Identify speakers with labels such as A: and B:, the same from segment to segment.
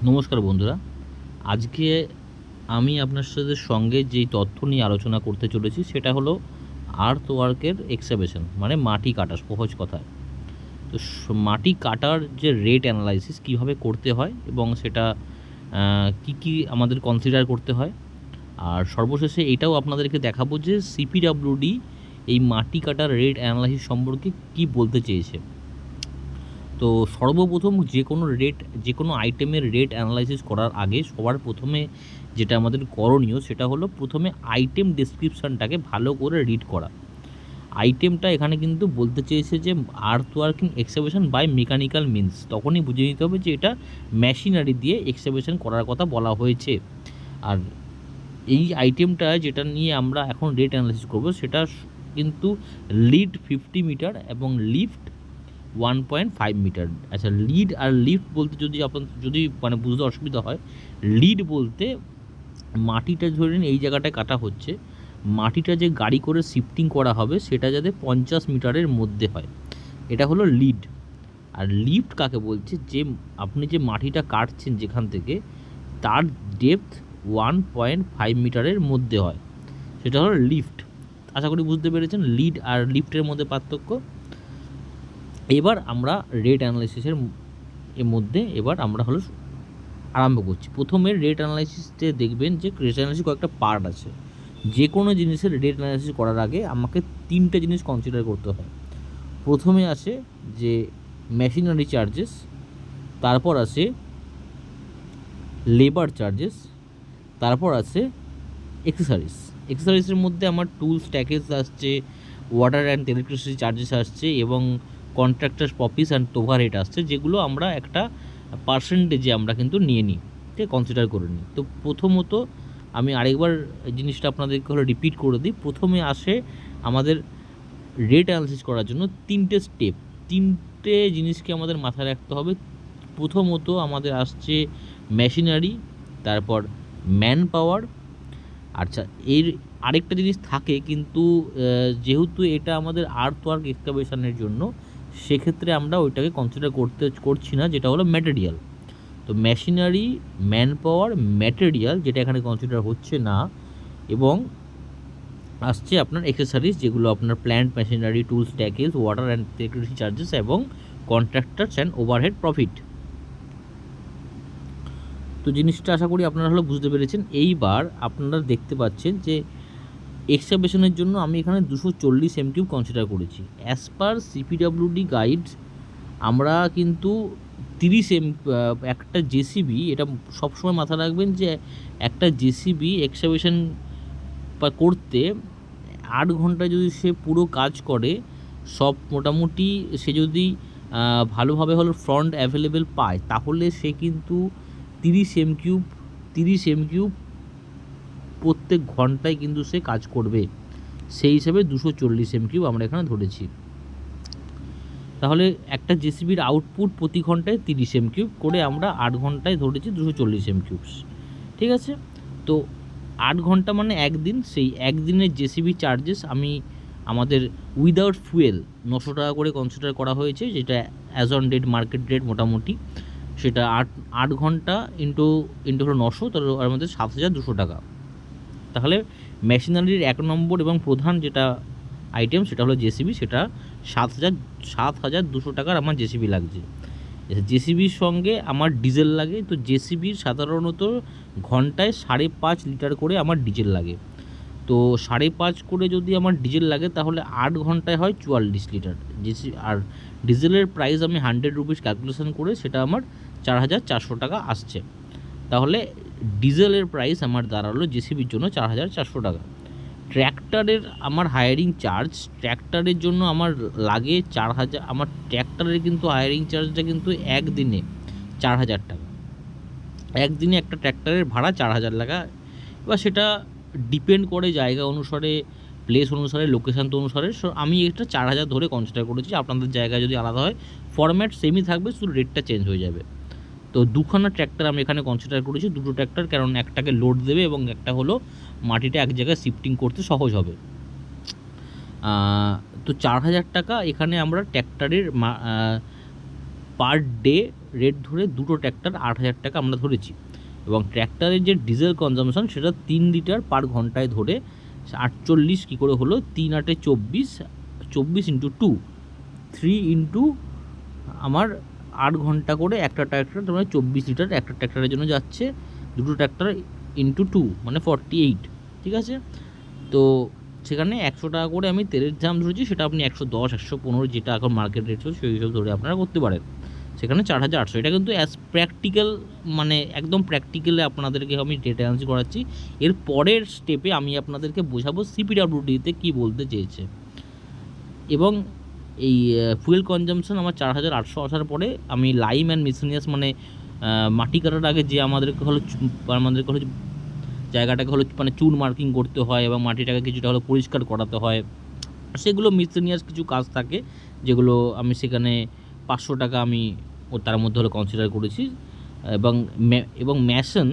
A: নমস্কার বন্ধুরা, আজকে আমি আপনার সাথে সঙ্গে যেই তথ্য নিয়ে আলোচনা করতে চলেছি সেটা হলো আর্থ ওয়ার্কের এক্সকাভেশন, মানে মাটি কাটা সহজ কথায়। তো মাটি কাটার যে রেট অ্যানালাইসিস কীভাবে করতে হয় এবং সেটা কি কি আমাদের কনসিডার করতে হয়, আর সর্বশেষে এটাও আপনাদেরকে দেখাবো যে সিপিডাব্লিউডি এই মাটি কাটার রেট অ্যানালাইসিস সম্পর্কে কি বলতে চেয়েছে। তো সর্বপ্রথম যে কোনো আইটেমের রেট অ্যানালাইসিস করার আগে সবার প্রথমে যেটা আমাদের করণীয় সেটা হলো প্রথমে আইটেম ডেসক্রিপশানটাকে ভালো করে রিড করা। আইটেমটা এখানে কিন্তু বলতে চেয়েছে যে earth working excavation by mechanical means, তখনই বুঝে নিতে হবে যে এটা মেশিনারি দিয়ে এক্সকাভেশন করার কথা বলা হয়েছে। আর এই আইটেমটা যেটা নিয়ে আমরা এখন রেট অ্যানালাইসিস করব সেটা কিন্তু লিড 50 মিটার এবং লিফট 1.5 মিটার। আচ্ছা, লিড আর লিফট বলতে যদি মানে বুঝতে অসুবিধা হয়, লিড বলতে মাটিটা ধরে নিন এই জায়গাটায় কাটা হচ্ছে, মাটিটা যে গাড়ি করে শিফটিং করা হবে সেটা যাতে 50 মিটারের মধ্যে হয়, এটা হলো লিড। আর লিফট কাকে বলছে, যে আপনি যে মাটিটা কাটছেন যেখান থেকে তার ডেপথ 1.5 মিটারের মধ্যে হয়, সেটা হলো লিফট। আশা করি বুঝতে পেরেছেন লিড আর লিফটের মধ্যে পার্থক্য। এবার আমরা রেট অ্যানালাইসিসের মধ্যে আমরা আরম্ভ করছি। প্রথমে রেট অ্যানালাইসিসে দেখবেন যে রেট অ্যানালাইসিস কয়েকটা পার্ট আছে। যে কোনো জিনিসের রেট অ্যানালাইসিস করার আগে আমাকে 3টে জিনিস কনসিডার করতে হয়। প্রথমে আছে যে মেশিনারি চার্জেস, তারপর আছে লেবার চার্জেস, তারপর আছে এক্সেসরিজের মধ্যে আমার টুলস ট্যাকেজ আসছে, ওয়াটার অ্যান্ড ইলেকট্রিসিটি চার্জেস আসছে এবং কন্ট্রাক্টার প্রফিস অ্যান্ড ওভারহেড আসছে, যেগুলো আমরা একটা পার্সেন্টেজে আমরা কিন্তু নিয়ে নিই, ঠিক কনসিডার করে নিই। তো প্রথমত আমি আরেকবার জিনিসটা আপনাদেরকে হলো রিপিট করে দিই। প্রথমে আসে আমাদের রেট অ্যানালিসিস করার জন্য 3টে স্টেপ, 3টে জিনিসকে আমাদের মাথায় রাখতে হবে। প্রথমত আমাদের আসছে মেশিনারি, তারপর ম্যান পাওয়ার। আচ্ছা, এর আরেকটা জিনিস থাকে কিন্তু যেহেতু এটা আমাদের আর্থ ওয়ার্ক এক্সকাভেশনের জন্য, সেক্ষেত্রে আমরা ওইটাকে কনসিডার করছি না, যেটা হলো ম্যাটেরিয়াল। তো মেশিনারি, ম্যান পাওয়ার, ম্যাটেরিয়াল যেটা এখানে কনসিডার হচ্ছে না, এবং আসছে আপনার এক্সেসরিজ, যেগুলো আপনার প্ল্যান্ট মেশিনারি, টুলস ট্যাকেজ, ওয়াটার অ্যান্ড ইলেকট্রিসিটি চার্জেস এবং কন্ট্রাক্টার্স অ্যান্ড ওভারহেড প্রফিট। তো জিনিসটা আশা করি আপনারা হলো বুঝতে পেরেছেন। এইবার আপনারা দেখতে পাচ্ছেন যে এক্সকাভেশনের জন্য আমি এখানে 240 m³ কনসিডার করেছি। অ্যাজ পার সিপিডাব্লিউডি গাইড আমরা কিন্তু 30 একটা জেসিবি, এটা সবসময় মাথা রাখবেন যে একটা জেসিবি এক্সকাভেশন করতে 8 ঘন্টা যদি সে পুরো কাজ করে, সব মোটামুটি সে যদি ভালোভাবে হলো ফ্রন্ট অ্যাভেলেবেল পায়, তাহলে সে কিন্তু 30 m³ প্রত্যেক ঘন্টায় কিন্তু সে কাজ করবে। সেই হিসাবে 240 m³ আমরা এখানে ধরেছি। তাহলে একটা জেসিবির আউটপুট প্রতি ঘন্টায় 30 m³ করে আমরা 8 ঘন্টায় ধরেছি 240 m³। ঠিক আছে, তো 8 ঘন্টা মানে একদিন, সেই একদিনের জেসিবি চার্জেস আমাদের উইদাউট ফুয়েল 900 টাকা করে কনসিডার করা হয়েছে, যেটা as on date market rate মোটামুটি সেটা 8 ঘন্টা ইন্টু হলো 900, তার মধ্যে 7200 টাকা। তাহলে মেশিনারির 1 নম্বর এবং প্রধান যেটা আইটেম সেটা হলো জেসিবি, সেটা 7200 টাকার আমার জেসিবি লাগছে। জেসিবির সঙ্গে আমার ডিজেল লাগে। তো জেসিবির সাধারণত ঘন্টায় 5.5 লিটার করে আমার ডিজেল লাগে। তো 5.5 করে যদি আমার ডিজেল লাগে তাহলে 8 ঘন্টায় হয় 44 লিটার। আর ডিজেলের প্রাইস আমি 100 রুপিস ক্যালকুলেশন করে সেটা আমার 4400 টাকা আসছে। তাহলে ডিজেলের প্রাইস আমার দাঁড়ালো জেসিবির জন্য 4400 টাকা। ট্র্যাক্টরের আমার হায়ারিং চার্জ, ট্র্যাক্টরের জন্য আমার লাগে 4000। আমার ট্র্যাক্টরের কিন্তু হায়ারিং চার্জটা কিন্তু একদিনে 4000 টাকা। একদিনে একটা ট্র্যাক্টরের ভাড়া 4000 টাকা। এবার সেটা ডিপেন্ড করে জায়গা অনুসারে, প্লেস অনুসারে, লোকেশান অনুসারে। আমি এটা 4000 ধরে কনসিডার করেছি। আপনাদের জায়গায় যদি আলাদা হয় ফরম্যাট সেমই থাকবে, শুধু রেটটা চেঞ্জ হয়ে যাবে। তো দুখানা ট্র্যাক্টর আমি এখানে কনসিডার করেছি, দুটো ট্র্যাক্টর, কারণ একটাকে লোড দেবে এবং একটা হলো মাটিটা এক জায়গায় শিফটিং করতে সহজ হবে। তো 4000 টাকা এখানে আমরা ট্র্যাক্টরের পার ডে রেট ধরে দুটো ট্র্যাক্টর 8,000 টাকা আমরা ধরেছি, এবং ট্র্যাক্টরের যে ডিজেল কনজামশন সেটা 3 লিটার পার ঘন্টায় ধরে 48 কী করে হলো, 3 8 24, 24 ইন্টু 2, 3 ইন্টু আমার 8 ঘন্টা করে একটা ট্র্যাক্টর, মানে 24 লিটার একটা ট্র্যাক্টরের জন্য যাচ্ছে, দুটো ট্র্যাক্টর ইন্টু 2 মানে 48, ঠিক আছে। তো সেখানে 100 টাকা করে আমি তেলের দাম ধরেছি, সেটা আপনি 110 115 যেটা এখন মার্কেট রেট চলছে সেই হিসেবে ধরে আপনারা করতে পারেন। সেখানে 4,800, এটা কিন্তু অ্যাজ প্র্যাকটিক্যাল, মানে একদম প্র্যাকটিক্যালে আপনাদেরকে আমি ডেটা অ্যানালিসিস করাচ্ছি। এর পরের স্টেপে আমি আপনাদেরকে বোঝাবো সিপিডব্লিউডিতে কী বলতে চেয়েছে। এবং এই ফুয়েল কনজামশন আমার 4,800 আসার পরে আমি লাইম অ্যান্ড মিসেলিনিয়াস, মানে মাটি কাটার আগে যে আমাদেরকে হলো জায়গাটাকে হলো মানে চুন মার্কিং করতে হয় এবং মাটিটাকে কিছুটা হলো পরিষ্কার করাতে হয়, সেগুলো মিসেলিনিয়াস কিছু কাজ থাকে যেগুলো আমি সেখানে 500 টাকা আমি তার মধ্যে হলো কনসিডার করেছি। এবং ম্যাশন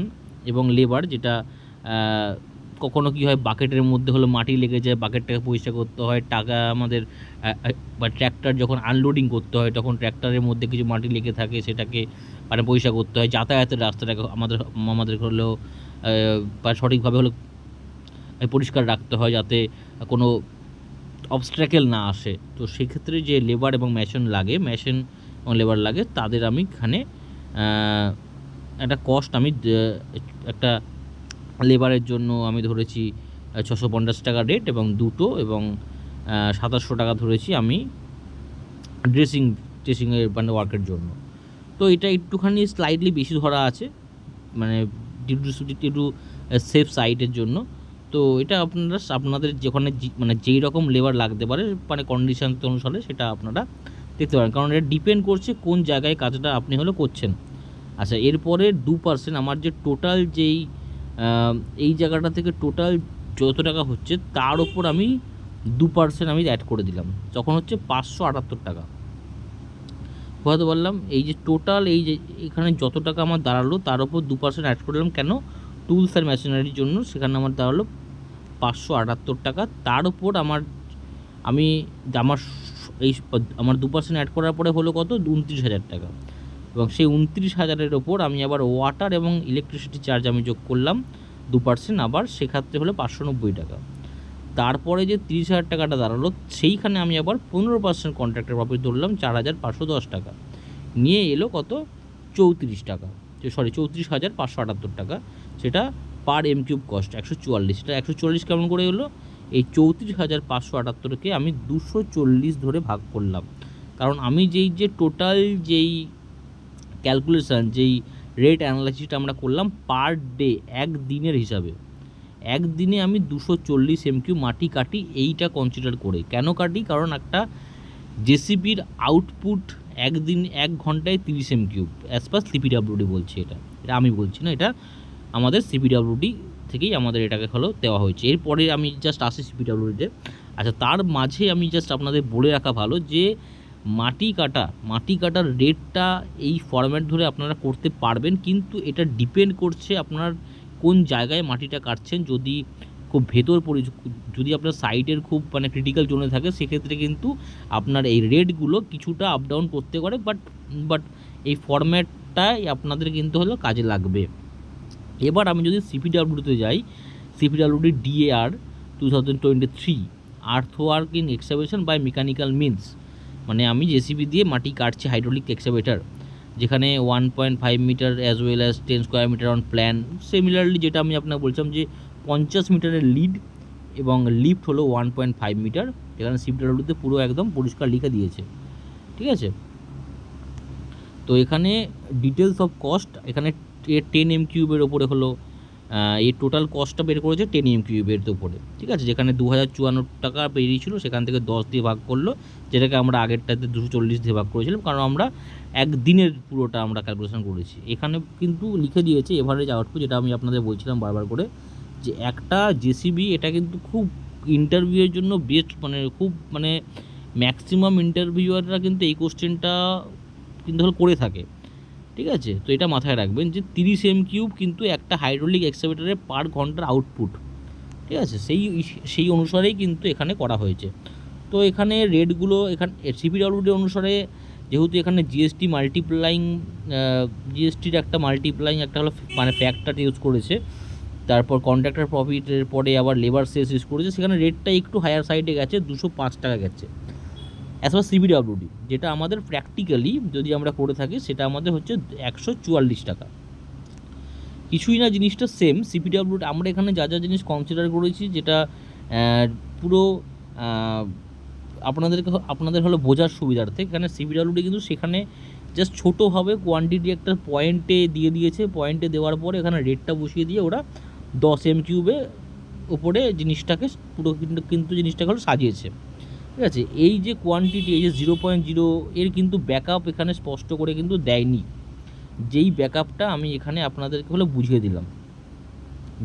A: এবং লেবার, যেটা কখনো কী হয় বাকেটের মধ্যে হলো মাটি লেগে যায়, বাকেটটাকে পরিষ্কার করতে হয়, টাকা আমাদের বা ট্র্যাক্টর যখন আনলোডিং করতে হয় তখন ট্র্যাক্টরের মধ্যে কিছু মাটি লেগে থাকে, সেটাকে মানে পরিষ্কার করতে হয়। যাতায়াতের রাস্তাটাকে আমাদের হলো বা সঠিকভাবে হলো পরিষ্কার রাখতে হয় যাতে কোনো অবস্ট্রাকেল না আসে। তো সেক্ষেত্রে যে লেবার এবং মেশিন এবং লেবার লাগে, তাদের আমি এখানে একটা কস্ট আমি একটা লেবারের জন্য আমি ধরেছি 650 টাকা রেট, এবং দুটো এবং 2700 টাকা ধরেছি আমি ড্রেসিংয়ের মানে ওয়ার্কের জন্য। তো এটা একটুখানি স্লাইডলি বেশি ধরা আছে, মানে ডিউ সেফ সাইডের জন্য। তো এটা আপনাদের যেখানে মানে যেই রকম লেবার লাগতে পারে মানে কন্ডিশন অনুসারে সেটা আপনারা দেখতে পারেন, কারণ এটা ডিপেন্ড করছে কোন জায়গায় কাজটা আপনি হলো করছেন। আচ্ছা, এরপরে 2% আমার যে টোটাল যেই এই জায়গাটা থেকে টোটাল যত টাকা হচ্ছে তার ওপর আমি 2% আমি অ্যাড করে দিলাম, তখন হচ্ছে 578 টাকা। হয়তো বললাম এই যে টোটাল এই যে এখানে যত টাকা আমার দাঁড়ালো তার ওপর 2% অ্যাড করলাম, কেন? টুলস অ্যান্ড মেশিনারির জন্য। সেখানে আমার দাঁড়ালো 578 টাকা। তার ওপর আমার 2% অ্যাড করার পরে হলো কত, 29,000 টাকা। এবং সেই 29,000-এর ওপর আমি আবার ওয়াটার এবং ইলেকট্রিসিটি চার্জ আমি যোগ করলাম 2%, আবার সেক্ষেত্রে হলো 590 টাকা। তারপরে যে 30,000 টাকাটা দাঁড়ালো সেইখানে আমি আবার 15% কন্ট্রাক্টের প্রফিট ধরলাম 4,510 টাকা, নিয়ে এলো কত, 34,578 টাকা। সেটা পার এম কিউব কস্ট 144। সেটা 144 কেমন করে হলো, এই 34,578-কে আমি 240 ধরে ভাগ করলাম, কারণ আমি যে টোটাল যেই ক্যালকুলেশান, যেই রেট অ্যানালাইসিসটা আমরা করলাম পার ডে, একদিনের হিসাবে, একদিনে আমি 240 MQ মাটি কাটি, এইটা কনসিডার করে। কেন কাটি? কারণ একটা জেসিবির আউটপুট একদিন 1 ঘন্টায় 30 MQ, অ্যাজ পার সিপিডব্লিউডি বলছে। এটা আমি বলছি না, এটা আমাদের সিপিডব্লিউডি থেকেই আমাদের এটাকে হলো দেওয়া হয়েছে। এরপরে আমি জাস্ট আসি সিপিডব্লিউডিতে। আচ্ছা, তার মাঝে আমি জাস্ট আপনাদের বলে রাখা ভালো যে মাটি কাটার রেটটা এই ফরম্যাট ধরে আপনারা করতে পারবেন, কিন্তু এটা ডিপেন্ড করছে আপনার কোন জায়গায় মাটিটা কাটছেন। যদি খুব যদি আপনার সাইটের খুব মানে ক্রিটিক্যাল জোনে থাকে, সেক্ষেত্রে কিন্তু আপনার এই রেটগুলো কিছুটা আপ ডাউন করতে পারে, বাট এই ফরম্যাটটাই আপনাদের কিন্তু হলো কাজে লাগবে। এবার আমি যদি সিপিডব্লিউডিতে যাই, CPWD DAR 2023 earthwork in excavation by mechanical means, মানে আমি জেসিবি দিয়ে মাটি কাটছি হাইড্রোলিক এক্সকাভেটর, যেখানে 1.5 metre as well as 10 square metre on plan. Similarly যেটা আমি আপনাকে বলছিলাম যে 50 মিটারের লিড এবং লিফট হলো 1.5 মিটার, এখানে সিপিডব্লিউডিতে পুরো একদম পরিষ্কার লিখে দিয়েছে, ঠিক আছে। তো এখানে ডিটেলস অফ কস্ট, এখানে 10 MQ ওপরে হলো এই টোটাল কস্টটা বের করেছে 10 MQ উপরে, ঠিক আছে। যেখানে 2,054 টাকা বেরিয়েছিল, সেখান থেকে 10 দিয়ে ভাগ করলো, যেটাকে আমরা আগেরটাতে 240 দিয়ে ভাগ করেছিলাম, কারণ আমরা একদিনের পুরোটা আমরা ক্যালকুলেশন করেছি। এখানে কিন্তু লিখে দিয়েছে এভারেজ আউটপুট, যেটা আমি আপনাদের বলছিলাম বারবার করে, যে একটা জেসিবি এটা কিন্তু খুব ইন্টারভিউয়ের জন্য বেস্ট, মানে খুব মানে ম্যাক্সিমাম ইন্টারভিউয়াররা কিন্তু এই কোশ্চেনটা কিন্তু করে থাকে, ঠিক আছে। তো এটা মাথায় রাখবেন যে 30 MQ কিন্তু একটা হাইড্রোলিক এক্সকাভেটরের পার ঘন্টার আউটপুট, ঠিক আছে। সেই অনুসারেই কিন্তু এখানে করা হয়েছে। তো এখানে রেটগুলো এখানে সিপিডব্লিউডি অনুসারে যেহেতু এখানে জিএসটি মাল্টিপ্লাইং জিএসটির একটা মাল্টিপ্লাইং একটা হলো মানে ফ্যাক্টর ইউজ করেছে, তারপর কন্ট্রাক্টর প্রফিটের পরে আবার লেবার সেস ইউজ করেছে, সেখানে রেটটা একটু হায়ার সাইডে গেছে, 205 টাকা গেছে অ্যাজ পার সিবিডব্লিউডি। যেটা আমাদের প্র্যাকটিক্যালি যদি আমরা করে থাকি সেটা আমাদের হচ্ছে 144 টাকা। কিছুই না, জিনিসটা সেম সিপিডব্লিউডি। আমরা এখানে যা যা জিনিস কনসিডার করেছি যেটা পুরো আপনাদের হলো বোঝার সুবিধার্থে, এখানে সিপিডব্লিউডি কিন্তু সেখানে জাস্ট ছোটোভাবে কোয়ান্টিটি একটা পয়েন্টে দিয়ে দিয়েছে, পয়েন্টে দেওয়ার পরে এখানে রেটটা বসিয়ে দিয়ে ওরা 10 M³ উপরে জিনিসটাকে পুরো কিন্তু জিনিসটাকে হলো সাজিয়েছে, ঠিক আছে। এই যে কোয়ান্টিটি, এই যে 0.0 এর কিন্তু ব্যাকআপ এখানে স্পষ্ট করে কিন্তু দেয়নি। যেই ব্যাকআপটা আমি এখানে আপনাদেরকে হলো বুঝিয়ে দিলাম,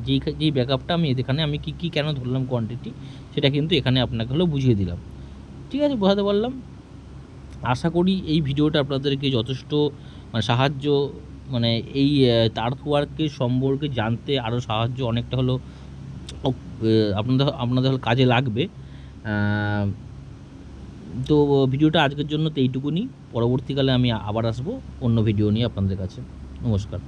A: যেই ব্যাকআপটা আমি এখানে আমি কী কেন ধরলাম কোয়ান্টিটি, সেটা কিন্তু এখানে আপনাকে হলো বুঝিয়ে দিলাম, ঠিক আছে, বোঝাতে পারলাম। আশা করি এই ভিডিওটা আপনাদেরকে যথেষ্ট মানে সাহায্য, মানে এই আর্থওয়ার্কের সম্পর্কে জানতে আরও সাহায্য অনেকটা হলো আপনাদের হলো কাজে লাগবে। তো ভিডিওটা আজকের জন্য তো এইটুকুনি। পরবর্তীকালে আমি আবার আসবো অন্য ভিডিও নিয়ে আপনাদের কাছে। নমস্কার।